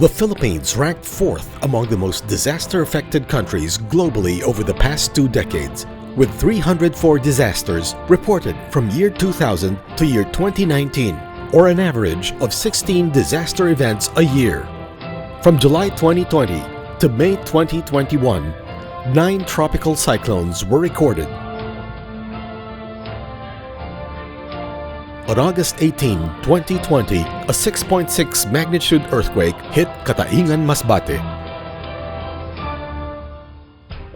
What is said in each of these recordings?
The Philippines ranked 4th among the most disaster-affected countries globally over the past 2 decades, with 304 disasters reported from year 2000 to year 2019, or an average of 16 disaster events a year. From July 2020 to May 2021, 9 tropical cyclones were recorded. On August 18, 2020, a 6.6 magnitude earthquake hit Katatangan, Masbate.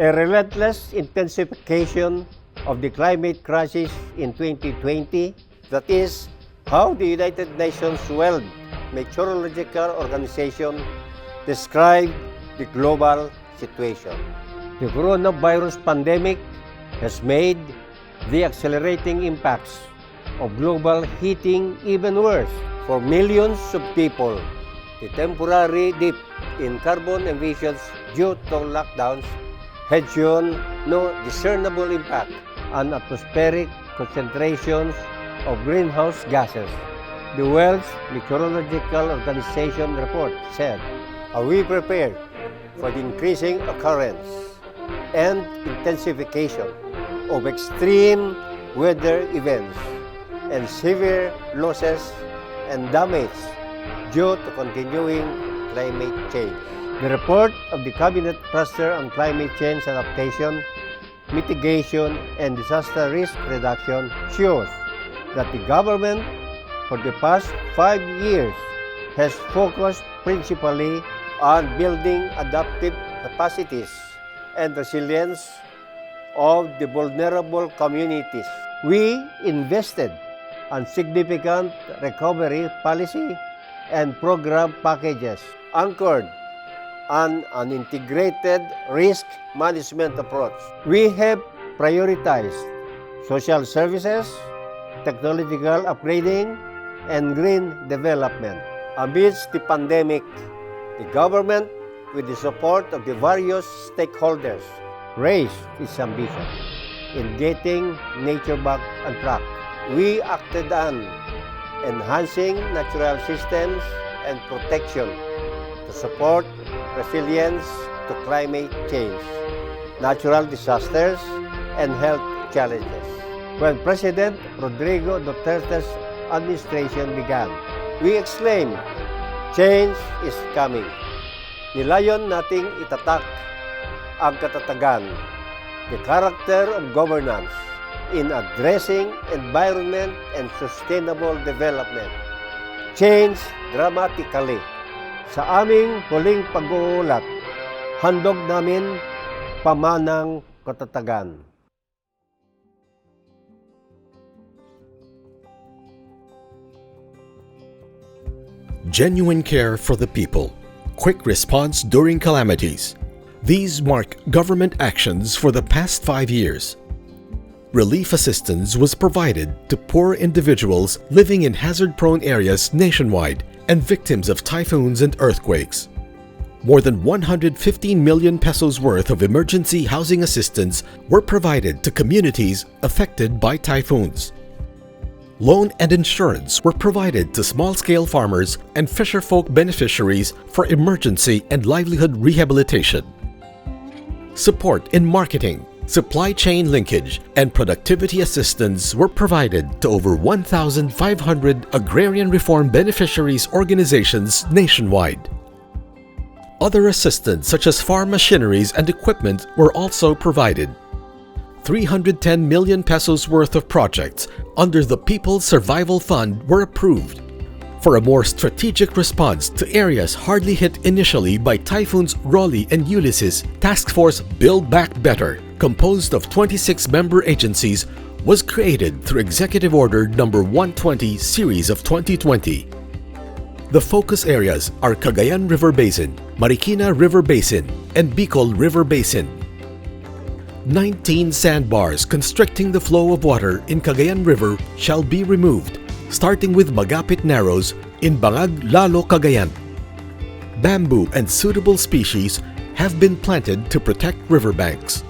A relentless intensification of the climate crisis in 2020, that is, how the United Nations World Meteorological Organization described the global situation. The coronavirus pandemic has made the accelerating impacts of global heating even worse. For millions of people, the temporary dip in carbon emissions due to lockdowns had shown no discernible impact on atmospheric concentrations of greenhouse gases. The World Meteorological Organization report said, "Are we prepared for the increasing occurrence and intensification of extreme weather events and severe losses and damage due to continuing climate change?" The report of the Cabinet Cluster on Climate Change Adaptation, Mitigation, and Disaster Risk Reduction shows that the government for the past 5 years has focused principally on building adaptive capacities and resilience of the vulnerable communities. We invested on significant recovery policy and program packages anchored on an integrated risk management approach. We have prioritized social services, technological upgrading, and green development. Amidst the pandemic, the government, with the support of the various stakeholders, raised its ambition in getting nature back on track. We acted on enhancing natural systems and protection to support resilience to climate change, natural disasters, and health challenges. When President Rodrigo Duterte's administration began, we exclaimed, "Change is coming." Nilayon nating itatak ang katatagan, the character of governance, in addressing environment and sustainable development. Change dramatically. Sa aming huling pag-uulat, handog namin pamanang katatagan. Genuine care for the people. Quick response during calamities. These mark government actions for the past 5 years. Relief assistance was provided to poor individuals living in hazard-prone areas nationwide and victims of typhoons and earthquakes. More than 115 million pesos worth of emergency housing assistance were provided to communities affected by typhoons. Loan and insurance were provided to small-scale farmers and fisherfolk beneficiaries for emergency and livelihood rehabilitation. Support in marketing, supply chain linkage, and productivity assistance were provided to over 1,500 agrarian reform beneficiaries organizations nationwide. Other assistance such as farm machineries and equipment were also provided. 310 million pesos worth of projects under the People's Survival Fund were approved. For a more strategic response to areas hardly hit initially by typhoons Rolly and Ulysses, Task Force Build Back Better, composed of 26 member agencies, was created through Executive Order No. 120 Series of 2020. The focus areas are Cagayan River Basin, Marikina River Basin, and Bicol River Basin. 19 sandbars constricting the flow of water in Cagayan River shall be removed, starting with Magapit Narrows in Bangag, Lalo, Cagayan. Bamboo and suitable species have been planted to protect riverbanks.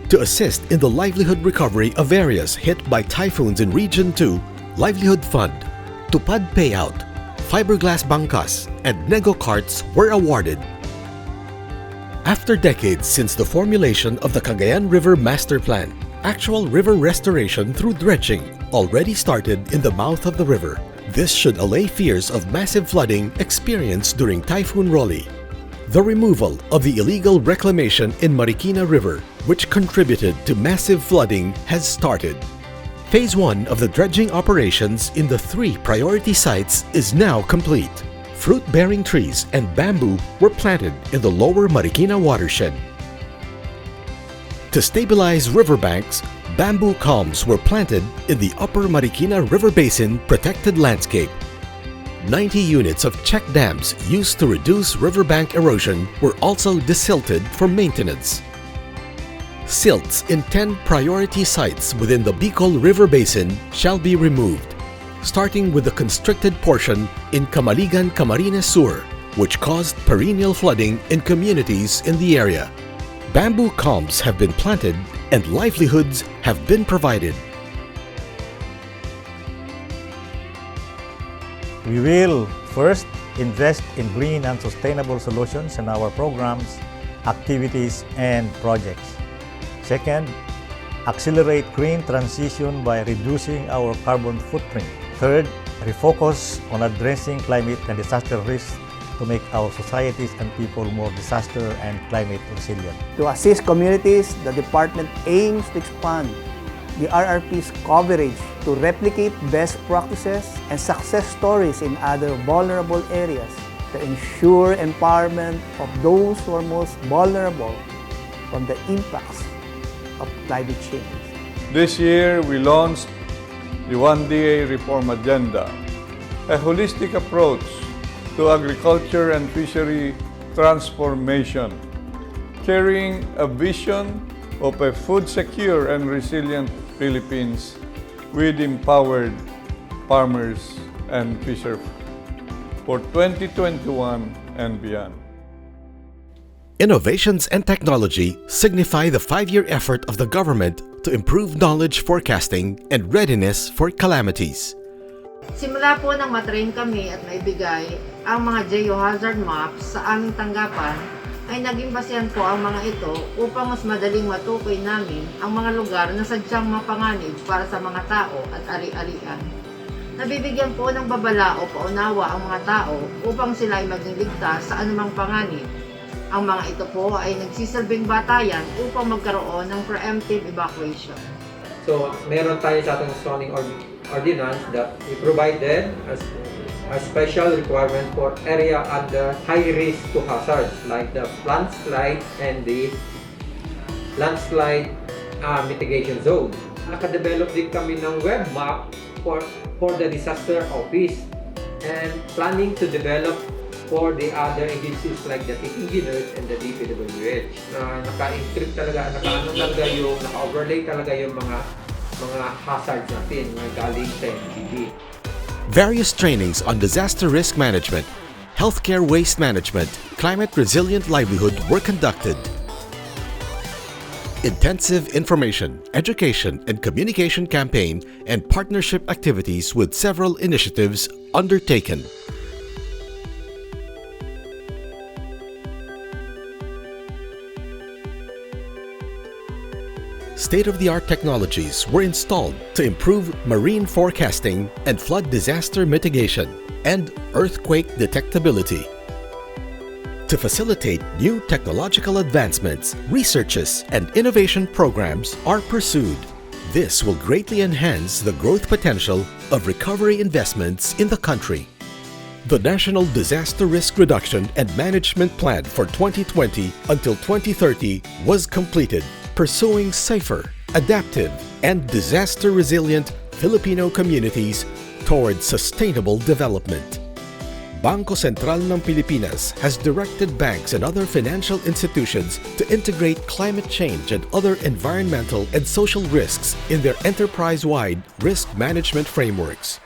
To assist in the livelihood recovery of areas hit by typhoons in Region 2, Livelihood Fund, Tupad Payout, Fiberglass Bangkas, and nego carts were awarded. After decades since the formulation of the Cagayan River Master Plan, actual river restoration through dredging already started in the mouth of the river. This should allay fears of massive flooding experienced during Typhoon Rolly. The removal of the illegal reclamation in Marikina River, which contributed to massive flooding, has started. Phase 1 of the dredging operations in the 3 priority sites is now complete. Fruit-bearing trees and bamboo were planted in the lower Marikina watershed. To stabilize riverbanks, bamboo culms were planted in the upper Marikina River Basin protected landscape. 90 units of check dams used to reduce riverbank erosion were also desilted for maintenance. Silts in 10 priority sites within the Bicol River Basin shall be removed, starting with the constricted portion in Camaligan, Camarines Sur, which caused perennial flooding in communities in the area. Bamboo culms have been planted and livelihoods have been provided. We will first invest in green and sustainable solutions in our programs, activities, and projects. Second, accelerate green transition by reducing our carbon footprint. Third, refocus on addressing climate and disaster risks to make our societies and people more disaster and climate resilient. To assist communities, the department aims to expand the RRP's coverage to replicate best practices and success stories in other vulnerable areas to ensure empowerment of those who are most vulnerable from the impacts of climate change. This year, we launched the 1DA Reform Agenda, a holistic approach to agriculture and fishery transformation, carrying a vision of a food-secure and resilient Philippines with empowered farmers and fishers for 2021 and beyond. Innovations and technology signify the 5-year effort of the government to improve knowledge forecasting and readiness for calamities. Simula po nang matrain kami at naibigay ang mga geohazard maps sa aming tanggapan, ay naging basehan po ang mga ito upang mas madaling matukoy namin ang mga lugar na sadyang mapanganib para sa mga tao at ari-arian. Nabibigyan po ng babala o paunawa ang mga tao upang sila ay maging ligtas sa anumang panganib. Ang mga ito po ay nagsisilbing batayan upang magkaroon ng preemptive evacuation. So, meron tayo sa ating zoning ordinance that we provided as a special requirement for area under high risk to hazards like the landslide and the landslide mitigation zone. Nakadevelop din kami ng web map for the disaster office and planning to develop for the other agencies like the engineers and the DPWH na naka-encrypt talaga, naka-overlay talaga yung mga hazards natin na galing sa MCD. Various trainings on disaster risk management, healthcare waste management, climate resilient livelihood were conducted. Intensive information, education, and communication campaign and partnership activities with several initiatives undertaken. State-of-the-art technologies were installed to improve marine forecasting and flood disaster mitigation and earthquake detectability. To facilitate new technological advancements, researches and innovation programs are pursued. This will greatly enhance the growth potential of recovery investments in the country. The National Disaster Risk Reduction and Management Plan for 2020 until 2030 was completed, pursuing safer, adaptive, and disaster-resilient Filipino communities towards sustainable development. Bangko Sentral ng Pilipinas has directed banks and other financial institutions to integrate climate change and other environmental and social risks in their enterprise-wide risk management frameworks.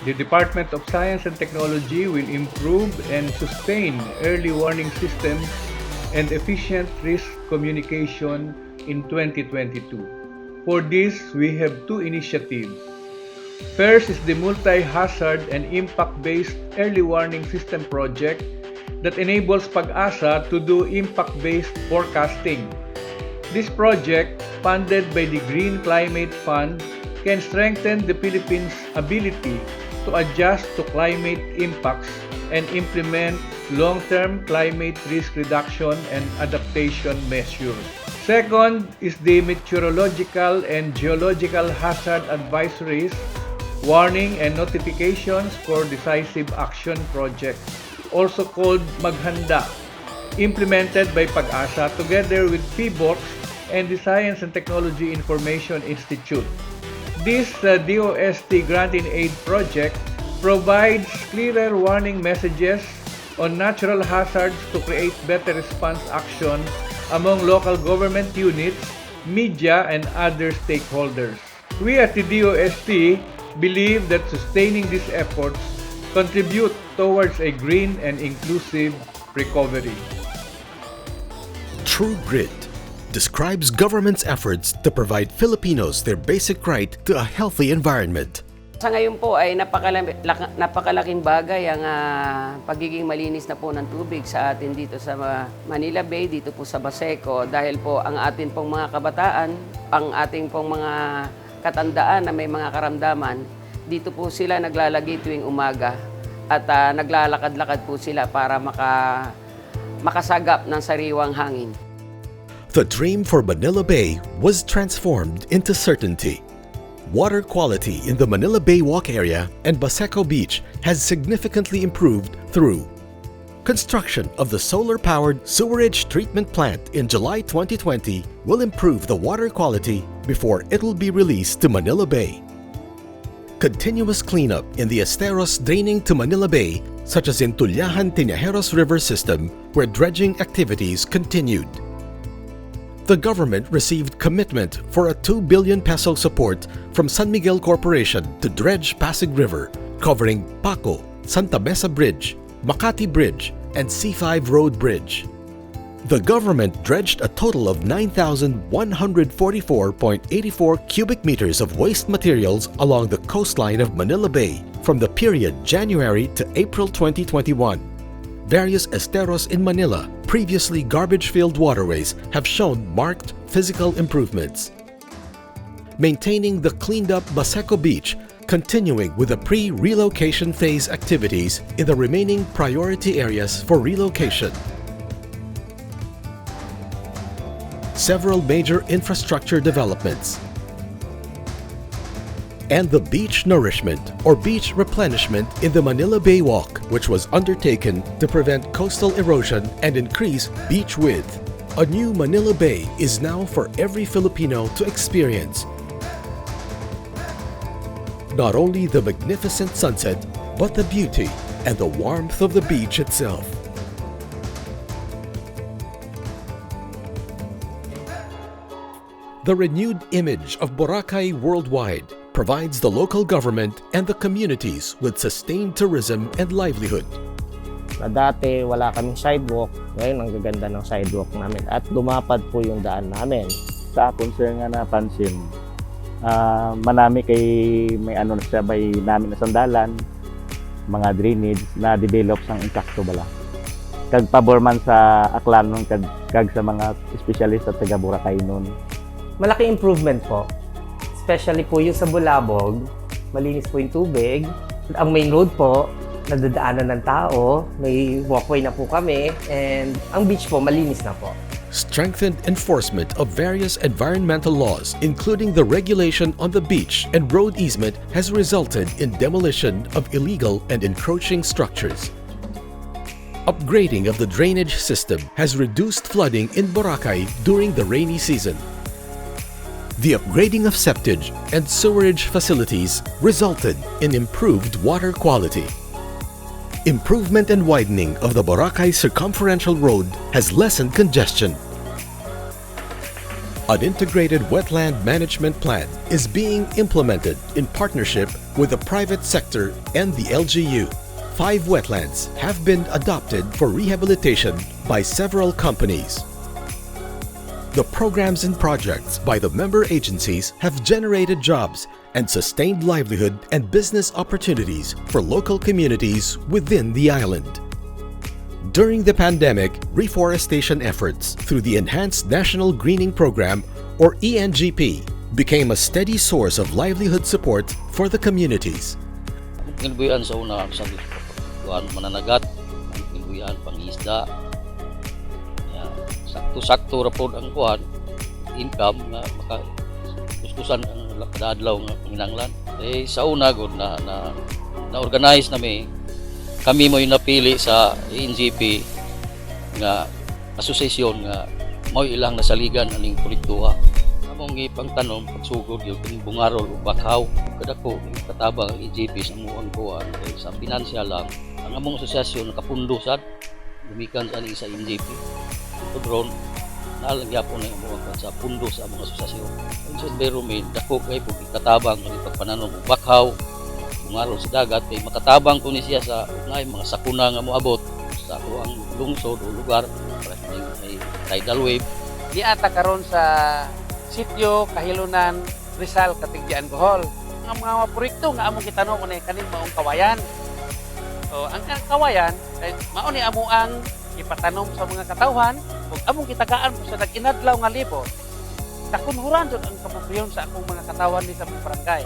The Department of Science and Technology will improve and sustain early warning systems and efficient risk communication in 2022. For this, we have two initiatives. First is the multi-hazard and impact-based early warning system project that enables PAG-ASA to do impact-based forecasting. This project, funded by the Green Climate Fund, can strengthen the Philippines' ability to adjust to climate impacts and implement long-term climate risk reduction and adaptation measures. Second is the meteorological and geological hazard advisories, warning and notifications for decisive action projects, also called Maghanda, implemented by PAG-ASA together with PBOX and the Science and Technology Information Institute. This DOST Grant in Aid project provides clearer warning messages on natural hazards to create better response action among local government units, media, and other stakeholders. We at the DOST believe that sustaining these efforts contribute towards a green and inclusive recovery. True Grit describes government's efforts to provide Filipinos their basic right to a healthy environment. Sa ngayon po ay napakalaking bagay ang pagiging malinis na po ng tubig sa atin dito sa Manila Bay, dito po sa Baseco, dahil po ang atin pong mga kabataan, ang ating pong mga katandaan na may mga karamdaman, dito po sila naglalagi tuwing umaga at naglalakad-lakad po sila para makasagap ng sariwang hangin. The dream for Manila Bay was transformed into certainty. Water quality in the Manila Bay Walk area and Baseco Beach has significantly improved through construction of the solar-powered sewerage treatment plant in July 2020 will improve the water quality before it will be released to Manila Bay. Continuous cleanup in the esteros draining to Manila Bay, such as in Tulyahan-Tinajeros River system, where dredging activities continued. The government received commitment for a 2 billion peso support from San Miguel Corporation to dredge Pasig River, covering Paco, Santa Mesa Bridge, Makati Bridge, and C5 Road Bridge. The government dredged a total of 9,144.84 cubic meters of waste materials along the coastline of Manila Bay from the period January to April 2021. Various esteros in Manila, previously garbage-filled waterways, have shown marked physical improvements. Maintaining the cleaned-up Baseco Beach, continuing with the pre-relocation phase activities in the remaining priority areas for relocation. Several major infrastructure developments. And the beach nourishment or beach replenishment in the Manila Bay Walk, which was undertaken to prevent coastal erosion and increase beach width. A new Manila Bay is now for every Filipino to experience. Not only the magnificent sunset, but the beauty and the warmth of the beach itself. The renewed image of Boracay worldwide provides the local government and the communities with sustained tourism and livelihood. Na dati wala kaming sidewalk, ngayon ang gaganda ng sidewalk namin at lumapad po yung daan namin. Sa akong sir nga napansin, manami kay may ano na sabay namin na sandalan, mga drainage na develop sang insakto bala. Kag pabor man sa aklan nun, kag sa mga espesyalista at taga Boracay nun. Malaki improvement po. Especially po yung sa Bulabog, malinis po yung tubig. Ang main road po, nadadaanan ng tao, may walkway na po kami, and ang beach po, malinis na po. Strengthened enforcement of various environmental laws, including the regulation on the beach and road easement, has resulted in demolition of illegal and encroaching structures. Upgrading of the drainage system has reduced flooding in Boracay during the rainy season. The upgrading of septage and sewerage facilities resulted in improved water quality. Improvement and widening of the Boracay Circumferential Road has lessened congestion. An integrated wetland management plan is being implemented in partnership with the private sector and the LGU. 5 wetlands have been adopted for rehabilitation by several companies. The programs and projects by the member agencies have generated jobs and sustained livelihood and business opportunities for local communities within the island. During the pandemic, reforestation efforts through the Enhanced National Greening Program, or ENGP, became a steady source of livelihood support for the communities. Kinbuyan sa una sa mananagat, kinbuyan pangisda. Sakto-sakto ra pod ang kuan income nga makakuskusan ang kadadlaw nga panginanglan. Sa una gud na organize nami. Kami mo yung napili sa ENGP nga asosasyon nga mo ilang nasaligan aning proyektuha. Among ipangtanom pagsugod yung bungarol o bakhaw. Kadako katabang ang ENGP sa muang kuha sa financial lang. Ang among asosasyon nakapundusan lumikan sa sa ENGP. Ito drone naalagya po na yung mga sa pundo sa among asosasyon. Ang sa environment dako kay po katabang ang pagpananom o bakhaw. Bungarol sa dagat kay makatabang ko ni siya sa mga sakuna nga moabot sa ang lungsod o lugar para may tidal wave. Di ata karon sa sitio Kahilunan Rizal Katigdian Bohol. Ang mga proyekto nga among gitanong ni kanin maong kawayan. So ang kawayan mao ni amo ang ipatanom sa mga katawhan ug among gitagaan po sa nag-inadlaw nga libot. Takunhuran jud ang kapopulasyon sa akong mga katawhan ni sa mga barangay.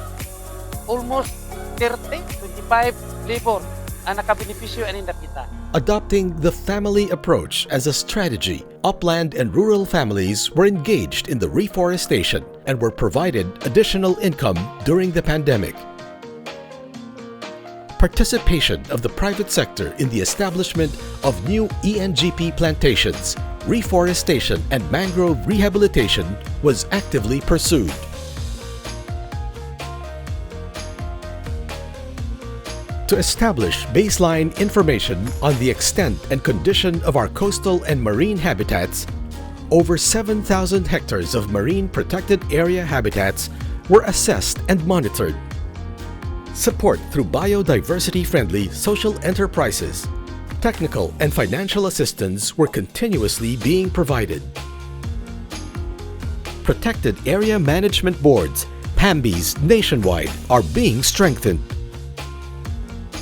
Almost 25 libor ang nakabenepisyo aning dapita. Adopting the family approach as a strategy, upland and rural families were engaged in the reforestation and were provided additional income during the pandemic. Participation of the private sector in the establishment of new ENGP plantations, reforestation and mangrove rehabilitation was actively pursued. To establish baseline information on the extent and condition of our coastal and marine habitats, over 7,000 hectares of marine protected area habitats were assessed and monitored. Support through biodiversity-friendly social enterprises, technical and financial assistance were continuously being provided. Protected area management boards, PAMBs nationwide, are being strengthened.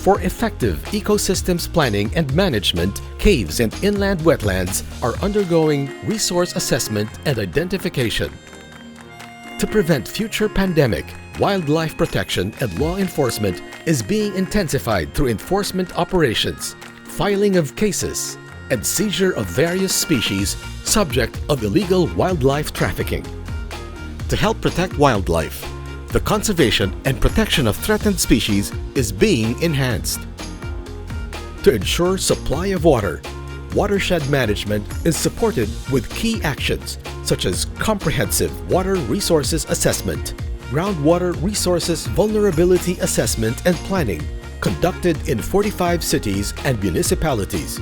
For effective ecosystems planning and management, caves and inland wetlands are undergoing resource assessment and identification. To prevent future pandemic, wildlife protection and law enforcement is being intensified through enforcement operations, filing of cases, and seizure of various species subject of illegal wildlife trafficking. To help protect wildlife, the conservation and protection of threatened species is being enhanced. To ensure supply of water, watershed management is supported with key actions such as comprehensive water resources assessment, groundwater resources vulnerability assessment and planning, conducted in 45 cities and municipalities.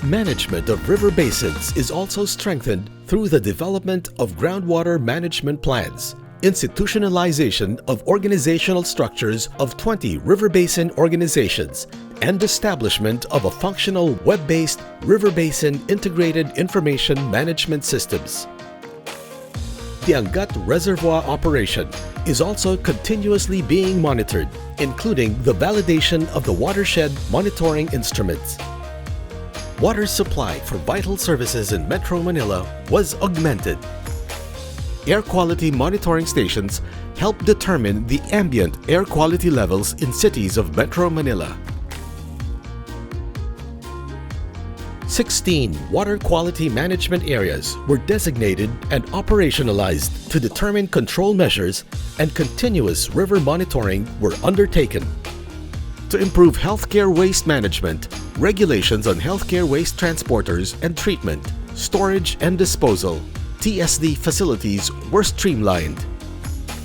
Management of river basins is also strengthened through the development of groundwater management plans, institutionalization of organizational structures of 20 river basin organizations, and establishment of a functional web-based river basin integrated information management systems. The Angat Reservoir operation is also continuously being monitored, including the validation of the watershed monitoring instruments. Water supply for vital services in Metro Manila was augmented. Air quality monitoring stations help determine the ambient air quality levels in cities of Metro Manila. 16 water quality management areas were designated and operationalized to determine control measures, and continuous river monitoring were undertaken. To improve healthcare waste management, regulations on healthcare waste transporters and treatment, storage and disposal, TSD facilities were streamlined.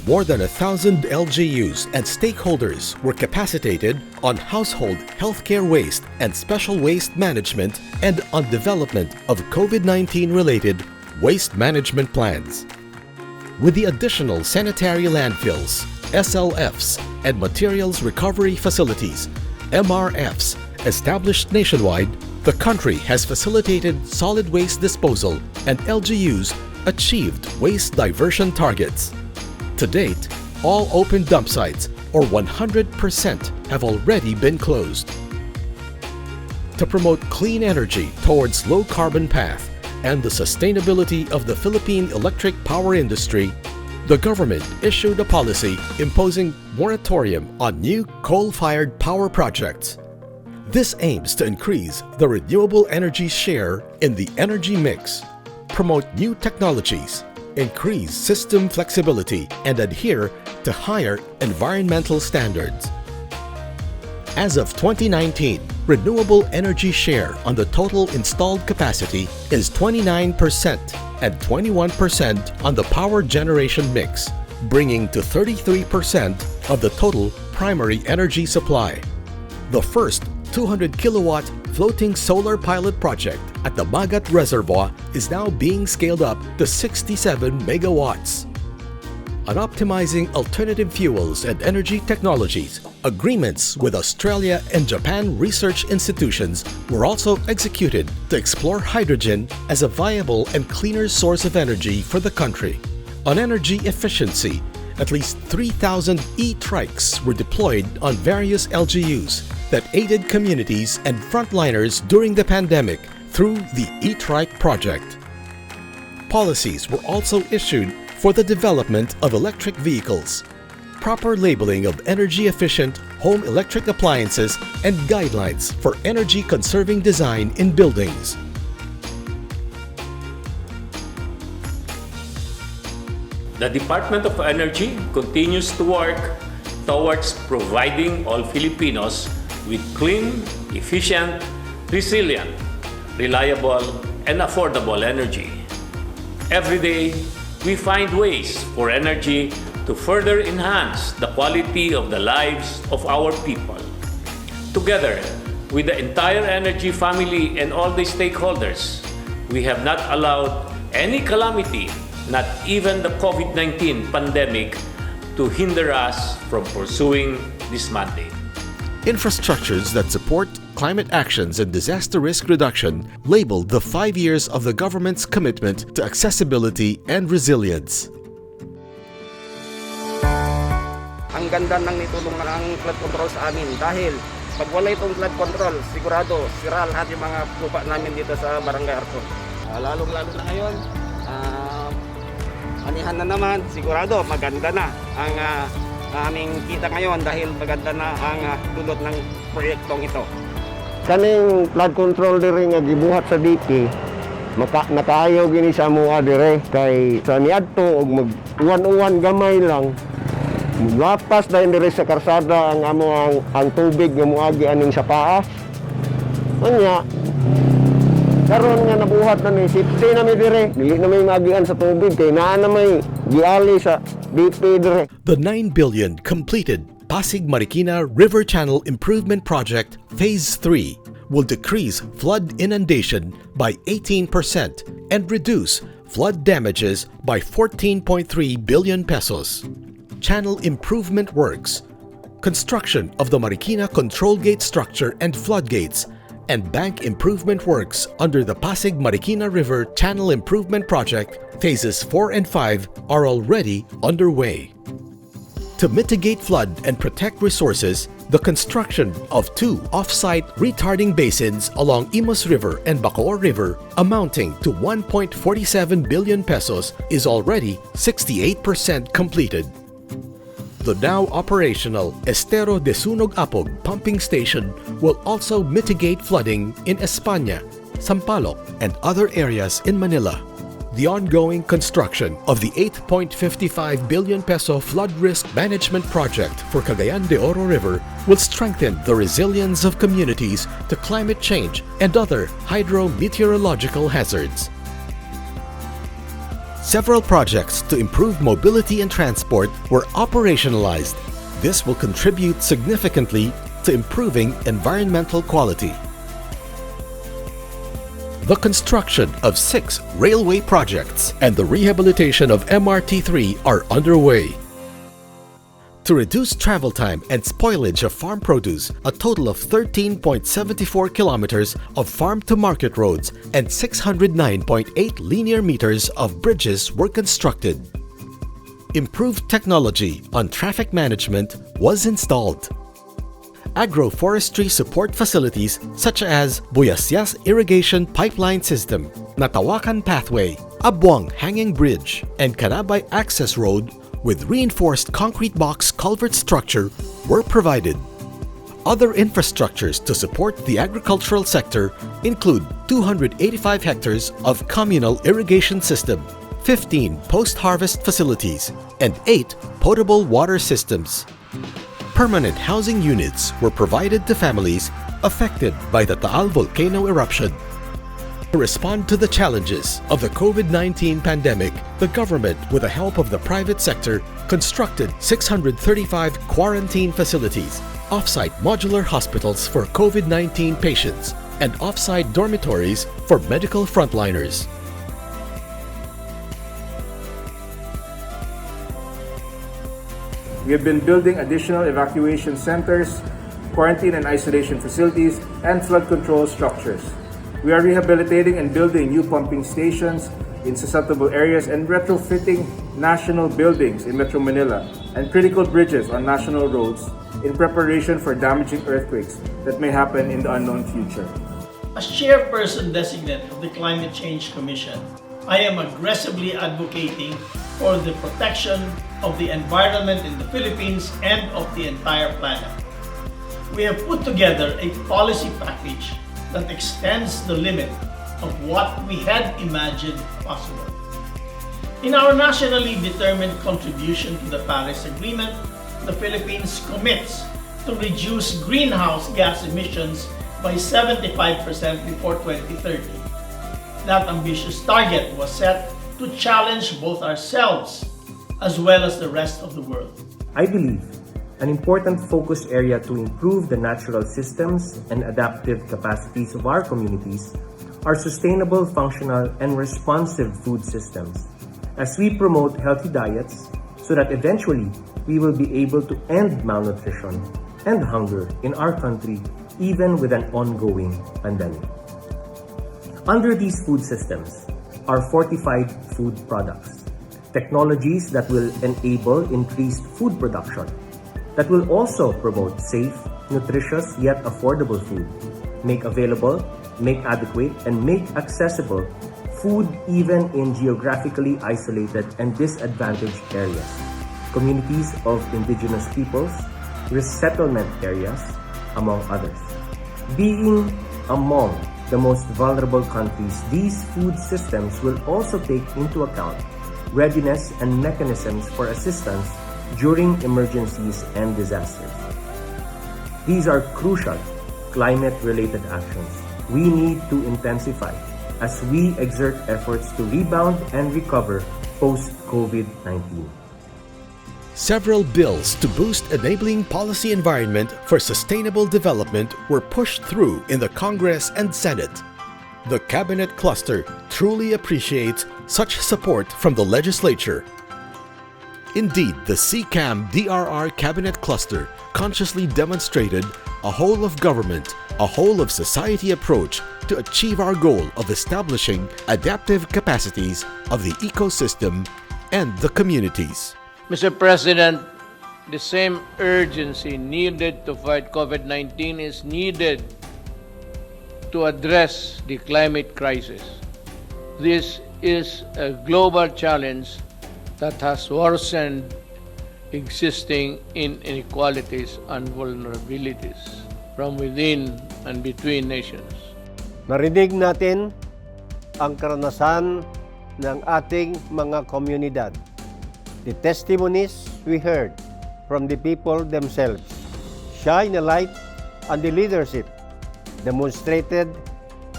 More than 1,000 LGUs and stakeholders were capacitated on household healthcare waste and special waste management and on development of COVID-19 related waste management plans. With the additional sanitary landfills, SLFs, and materials recovery facilities, MRFs, established nationwide, the country has facilitated solid waste disposal and LGUs achieved waste diversion targets. To date, all open dump sites, or 100%, have already been closed. To promote clean energy towards low-carbon path and the sustainability of the Philippine electric power industry, the government issued a policy imposing moratorium on new coal-fired power projects. This aims to increase the renewable energy share in the energy mix, promote new technologies, increase system flexibility, and adhere to higher environmental standards. As of 2019, renewable energy share on the total installed capacity is 29% and 21% on the power generation mix, bringing to 33% of the total primary energy supply. The first 200 kilowatt floating solar pilot project at the Magat Reservoir is now being scaled up to 67 megawatts. On optimizing alternative fuels and energy technologies, agreements with Australia and Japan research institutions were also executed to explore hydrogen as a viable and cleaner source of energy for the country. On energy efficiency, at least 3,000 e-trikes were deployed on various LGUs that aided communities and frontliners during the pandemic through the e-trike project. Policies were also issued for the development of electric vehicles, proper labeling of energy-efficient home electric appliances, and guidelines for energy-conserving design in buildings. The Department of Energy continues to work towards providing all Filipinos with clean, efficient, resilient, reliable, and affordable energy. Every day, we find ways for energy to further enhance the quality of the lives of our people. Together with the entire energy family and all the stakeholders, we have not allowed any calamity, not even the COVID-19 pandemic, to hinder us from pursuing this mandate. Infrastructures that support climate actions and disaster risk reduction labeled the 5 years of the government's commitment to accessibility and resilience. Ang ganda ng nitulong ng flood control sa amin dahil pag wala itong flood control, sigurado sira lahat yung mga lupa namin dito sa Barangay Arcon. Lalong-lalo na ngayon, anihan na naman, sigurado maganda na ang aming kita ngayon dahil maganda na ang dulot ng proyektong ito. Kaning flood control dire nga gibuhat sa DP, nakaayaw gini sa mua dire kay sa niadto og mag-uwan-uwan gamay lang. Lapas dahil dire sa karsada ang tubig nga muagi aning sa paas. Unya, karon nga nabuhat na ni safety na mi dire, dili na may magian sa tubig kay naa na may giali sa DP dire. The 9 billion completed Pasig-Marikina River Channel Improvement Project Phase 3 will decrease flood inundation by 18% and reduce flood damages by 14.3 billion pesos. Channel improvement works, construction of the Marikina control gate structure and floodgates, and bank improvement works under the Pasig-Marikina River Channel Improvement Project Phases 4 and 5 are already underway. To mitigate flood and protect resources, the construction of 2 off-site retarding basins along Imus River and Bacoor River amounting to 1.47 billion pesos is already 68% completed. The now operational Estero de Sunog-Apog pumping station will also mitigate flooding in España, Sampaloc, and other areas in Manila. The ongoing construction of the 8.55 billion peso flood risk management project for Cagayan de Oro River will strengthen the resilience of communities to climate change and other hydrometeorological hazards. Several projects to improve mobility and transport were operationalized. This will contribute significantly to improving environmental quality. The construction of 6 railway projects and the rehabilitation of MRT3 are underway. To reduce travel time and spoilage of farm produce, a total of 13.74 kilometers of farm-to-market roads and 609.8 linear meters of bridges were constructed. Improved technology on traffic management was installed. Agroforestry support facilities such as Buyasyas Irrigation Pipeline System, Natawakan Pathway, Abuang Hanging Bridge, and Kanabay Access Road with reinforced concrete box culvert structure were provided. Other infrastructures to support the agricultural sector include 285 hectares of communal irrigation system, 15 post-harvest facilities, and 8 potable water systems. Permanent housing units were provided to families affected by the Taal volcano eruption. To respond to the challenges of the COVID-19 pandemic, the government, with the help of the private sector, constructed 635 quarantine facilities, off-site modular hospitals for COVID-19 patients, and off-site dormitories for medical frontliners. We have been building additional evacuation centers, quarantine and isolation facilities, and flood control structures. We are rehabilitating and building new pumping stations in susceptible areas and retrofitting national buildings in Metro Manila and critical bridges on national roads in preparation for damaging earthquakes that may happen in the unknown future. As chairperson designate of the Climate Change Commission, I am aggressively advocating for the protection of the environment in the Philippines and of the entire planet. We have put together a policy package that extends the limit of what we had imagined possible. In our nationally determined contribution to the Paris Agreement, the Philippines commits to reduce greenhouse gas emissions by 75% before 2030. That ambitious target was set to challenge both ourselves as well as the rest of the world. I believe an important focus area to improve the natural systems and adaptive capacities of our communities are sustainable, functional, and responsive food systems, as we promote healthy diets so that eventually we will be able to end malnutrition and hunger in our country even with an ongoing pandemic. Under these food systems are fortified food products, technologies that will enable increased food production, that will also promote safe, nutritious, yet affordable food, make available, make adequate, and make accessible food even in geographically isolated and disadvantaged areas, communities of indigenous peoples, resettlement areas, among others. Being among the most vulnerable countries, these food systems will also take into account readiness and mechanisms for assistance during emergencies and disasters. These are crucial climate-related actions we need to intensify as we exert efforts to rebound and recover post-COVID-19. Several bills to boost enabling policy environment for sustainable development were pushed through in the Congress and Senate. The Cabinet Cluster truly appreciates such support from the legislature. Indeed, the CCAM-DRR Cabinet Cluster consciously demonstrated a whole-of-government, a whole-of-society approach to achieve our goal of establishing adaptive capacities of the ecosystem and the communities. Mr. President, the same urgency needed to fight COVID-19 is needed to address the climate crisis. This is a global challenge that has worsened existing inequalities and vulnerabilities from within and between nations. Narinig natin ang karanasan ng ating mga komunidad. The testimonies we heard from the people themselves shine a light on the leadership demonstrated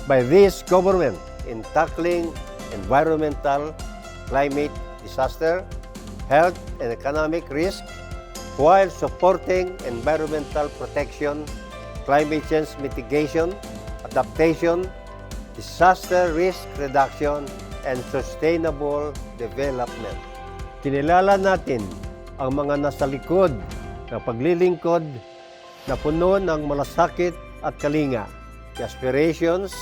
by this government in tackling environmental, climate disaster, health and economic risk, while supporting environmental protection, climate change mitigation, adaptation, disaster risk reduction, and sustainable development. Kinilala natin ang mga nasa likod ng paglilingkod na puno ng malasakit at kalinga. The aspirations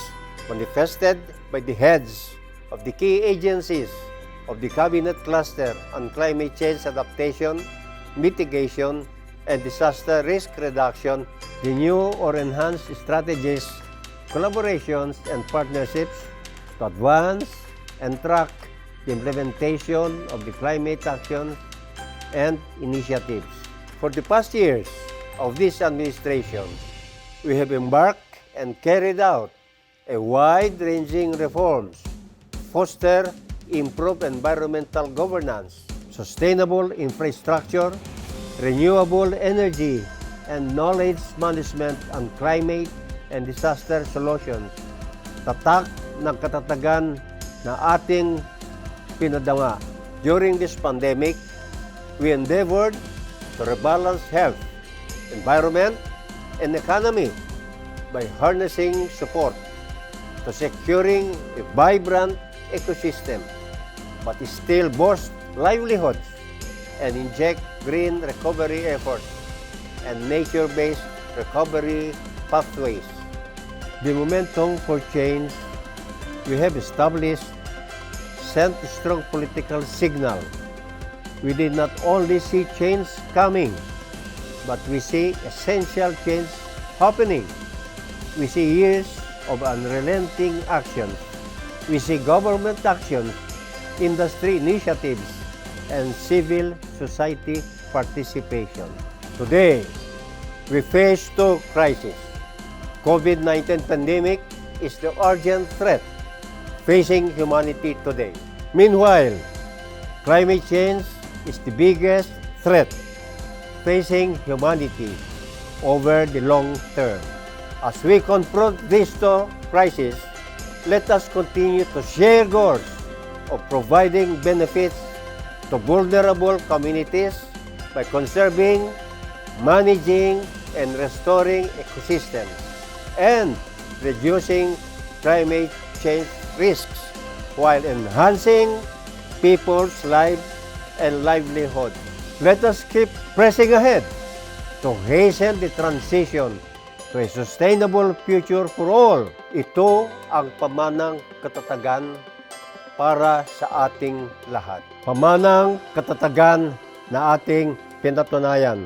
manifested by the heads of the key agencies of the Cabinet Cluster on Climate Change Adaptation, Mitigation, and Disaster Risk Reduction, the new or enhanced strategies, collaborations, and partnerships to advance and track the implementation of the climate actions and initiatives. For the past years of this administration, we have embarked and carried out a wide-ranging reforms to foster improved environmental governance, sustainable infrastructure, renewable energy, and knowledge management on climate and disaster solutions. Tatak ng katatagan na ating pinadama. During this pandemic, we endeavored to rebalance health, environment, and economy by harnessing support to securing a vibrant ecosystem, but still boost livelihoods and inject green recovery efforts and nature-based recovery pathways. The momentum for change we have established sent a strong political signal. We did not only see change coming, but we see essential change happening. We see years of unrelenting actions. We see government actions, industry initiatives, and civil society participation. Today, we face two crises. COVID-19 pandemic is the urgent threat facing humanity today. Meanwhile, climate change is the biggest threat facing humanity over the long term. As we confront these two crises, let us continue to share goals of providing benefits to vulnerable communities by conserving, managing, and restoring ecosystems, and reducing climate change risks while enhancing people's lives and livelihood. Let us keep pressing ahead to hasten the transition to a sustainable future for all. Ito ang pamanang katatagan para sa ating lahat. Pamanang katatagan na ating pinatunayan.